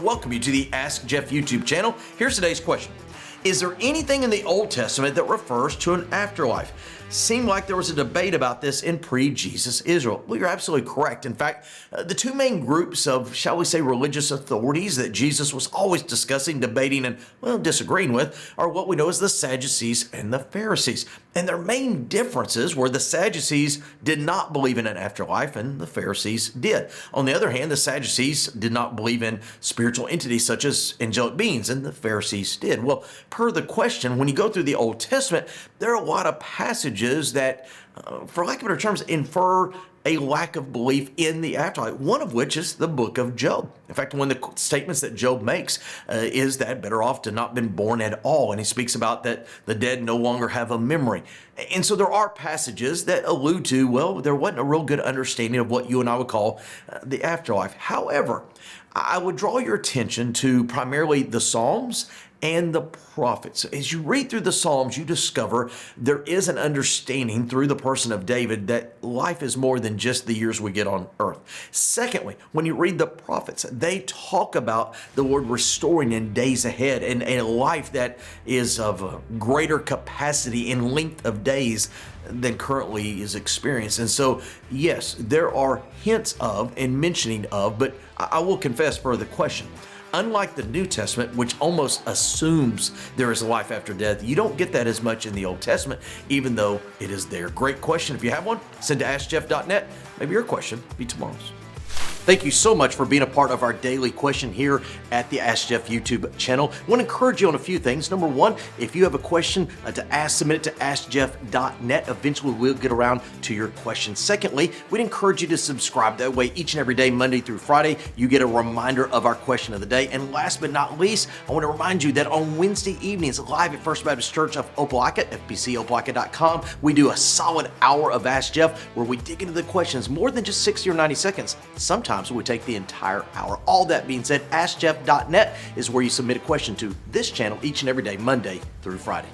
welcome you to the Ask Jeff YouTube channel. Here's today's question. Is there anything in the Old Testament that refers to an afterlife? Seemed like there was a debate about this in pre-Jesus Israel. Well, you're absolutely correct. In fact, the two main groups of, shall we say, religious authorities that Jesus was always discussing, debating, and, well, disagreeing with are what we know as the Sadducees and the Pharisees. And their main differences were the Sadducees did not believe in an afterlife and the Pharisees did. On the other hand, the Sadducees did not believe in spiritual entities such as angelic beings, and the Pharisees did. Well, per the question, when you go through the Old Testament, there are a lot of passages that, for lack of better terms, infer a lack of belief in the afterlife, one of which is the book of Job. In fact, one of the statements that Job makes is that better off to not been born at all. And he speaks about that the dead no longer have a memory. And so there are passages that allude to, well, there wasn't a real good understanding of what you and I would call the afterlife. However, I would draw your attention to primarily the Psalms and the prophets. As you read through the Psalms, you discover there is an understanding through the person of David that life is more than just the years we get on earth. Secondly, when you read the prophets, they talk about the Lord restoring in days ahead and a life that is of a greater capacity in length of days than currently is experienced. And so, yes, there are hints of and mentioning of, but I will confess for the question. Unlike the New Testament, which almost assumes there is a life after death, you don't get that as much in the Old Testament, even though it is there. Great question. If you have one, send to AskJeff.net. Maybe your question be tomorrow's. Thank you so much for being a part of our daily question here at the Ask Jeff YouTube channel. I want to encourage you on a few things. Number one, if you have a question to ask, submit it to AskJeff.net. Eventually, we'll get around to your question. Secondly, we'd encourage you to subscribe. That way, each and every day, Monday through Friday, you get a reminder of our question of the day. And last but not least, I want to remind you that on Wednesday evenings, live at First Baptist Church of Opelika, fbcopelika.com, we do a solid hour of Ask Jeff where we dig into the questions more than just 60 or 90 seconds. Sometimes it would take the entire hour. All that being said, AskJeff.net is where you submit a question to this channel each and every day, Monday through Friday.